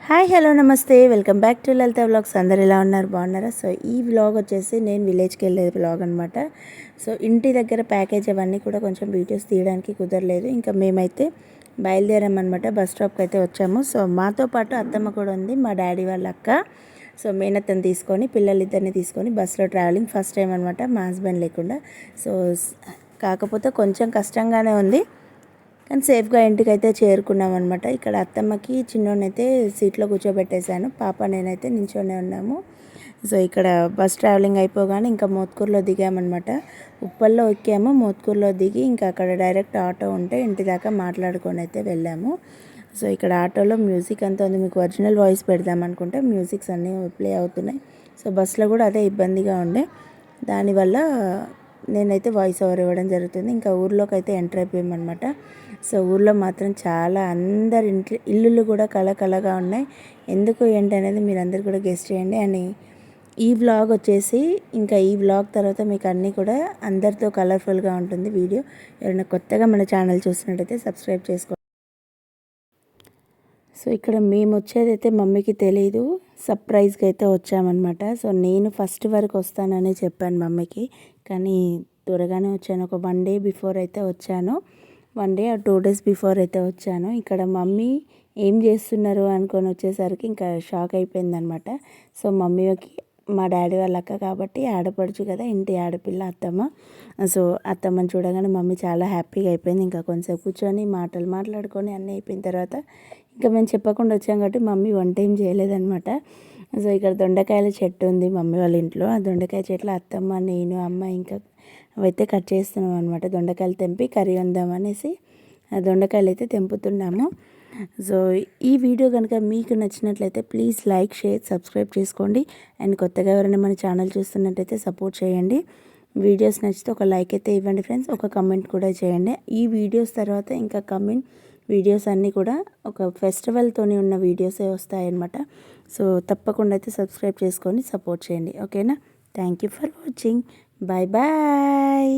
Hi hello నమస్తే welcome back to Lalitha vlogs. అందరు ఎలా ఉన్నారు, బాగున్నారా? సో ఈ వ్లాగ్ వచ్చేసి నేను విలేజ్కి వెళ్ళే వ్లాగ్ అనమాట. సో ఇంటి దగ్గర ప్యాకేజ్ అవన్నీ కూడా కొంచెం వీడియోస్ తీయడానికి కుదరలేదు. ఇంకా మేమైతే బయలుదేరామన్నమాట. బస్ స్టాప్కి అయితే వచ్చాము. సో మాతో పాటు అత్తమ్మ కూడా ఉంది, మా డాడీ వాళ్ళ అక్క. సో మేనత్తని తీసుకొని పిల్లలిద్దరిని తీసుకొని బస్సులో ట్రావెలింగ్ ఫస్ట్ టైం అనమాట, మా హస్బెండ్ లేకుండా. సో కాకపోతే కొంచెం కష్టంగానే ఉంది, కానీ సేఫ్గా ఇంటికి అయితే చేరుకున్నాం అనమాట. ఇక్కడ అత్తమ్మకి చిన్నోడైతే సీట్లో కూర్చోబెట్టేశాను, పాప నేనైతే నించొనే ఉన్నాము. సో ఇక్కడ బస్ ట్రావెలింగ్ అయిపోగానే ఇంకా మోత్కూరులో దిగామన్నమాట. ఉప్పల్లో ఎక్కాము, మోత్కూరులో దిగి ఇంకా అక్కడ డైరెక్ట్ ఆటో ఉంటే ఇంటి దాకా మాట్లాడుకొని అయితే వెళ్ళాము. సో ఇక్కడ ఆటోలో మ్యూజిక్ అంతా ఉంది, మీకు ఒరిజినల్ వాయిస్ పెడదాం అనుకుంటే మ్యూజిక్స్ అన్నీ ప్లే అవుతున్నాయి. సో బస్సులో కూడా అదే ఇబ్బందిగా ఉండే, దానివల్ల నేనైతే వాయిస్ ఓవర్ ఇవ్వడం జరుగుతుంది. ఇంకా ఊర్లోకి అయితే ఎంటర్ అయిపోయామన్నమాట. సో ఊర్లో మాత్రం చాలా అందరి ఇల్లులు కూడా కళకళగా ఉన్నాయి. ఎందుకు ఏంటి అనేది మీరు అందరు కూడా గెస్ట్ చేయండి. అని ఈ వ్లాగ్ వచ్చేసి ఇంకా ఈ వ్లాగ్ తర్వాత మీకు అన్నీ కూడా అందరితో కలర్ఫుల్గా ఉంటుంది వీడియో. ఎవరైనా కొత్తగా మన ఛానల్ చూసినట్టయితే సబ్స్క్రైబ్ చేసుకోండి. సో ఇక్కడ మేము వచ్చేదైతే మమ్మీకి తెలీదు, సర్ప్రైజ్గా అయితే వచ్చామన్నమాట. సో నేను ఫస్ట్ వరకు వస్తానని చెప్పాను మమ్మీకి, కానీ త్వరగానే వచ్చాను. ఒక 1 డే బిఫోర్ అయితే వచ్చాను, 1 డే ఆ 2 డేస్ బిఫోర్ అయితే వచ్చాను. ఇక్కడ మమ్మీ ఏం చేస్తున్నారు అనుకొని వచ్చేసరికి ఇంకా షాక్ అయిపోయిందనమాట. సో మమ్మీకి మా డాడీ వాళ్ళ అక్క కాబట్టి ఆడపడుచు కదా, ఇంటి ఆడపిల్ల అత్తమ్మ. సో అత్తమ్మని చూడగానే మమ్మీ చాలా హ్యాపీగా అయిపోయింది. ఇంకా కొంచెం కూర్చొని మాటలు మాట్లాడుకొని అన్నీ అయిపోయిన తర్వాత ఇంకా మేము చెప్పకుండా వచ్చాం కాబట్టి మమ్మీ వంట ఏం చేయలేదన్నమాట. సో ఇక్కడ దొండకాయల చెట్టు ఉంది మమ్మీ వాళ్ళ ఇంట్లో. ఆ దొండకాయ చెట్లు అత్తమ్మ, నేను, అమ్మ ఇంకా అవైతే కట్ చేస్తున్నాం అనమాట. దొండకాయలు తెంపి కర్రీ వందామనేసి ఆ దొండకాయలు అయితే తెంపుతున్నాము. సో ఈ వీడియో కనుక మీకు నచ్చినట్లయితే ప్లీజ్ లైక్, షేర్, సబ్స్క్రైబ్ చేసుకోండి. అండ్ కొత్తగా ఎవరైనా మన ఛానల్ చూస్తున్నట్టయితే సపోర్ట్ చేయండి. వీడియోస్ నచ్చితే ఒక లైక్ అయితే ఇవ్వండి ఫ్రెండ్స్, ఒక కమెంట్ కూడా చేయండి. ఈ వీడియోస్ తర్వాత ఇంకా కమెంట్ వీడియోస్ అన్నీ కూడా ఒక ఫెస్టివల్తోని ఉన్న వీడియోసే వస్తాయన్నమాట. సో తప్పకుండా అయితే సబ్స్క్రైబ్ చేసుకొని సపోర్ట్ చేయండి, ఓకేనా? Thank you for watching. Bye bye.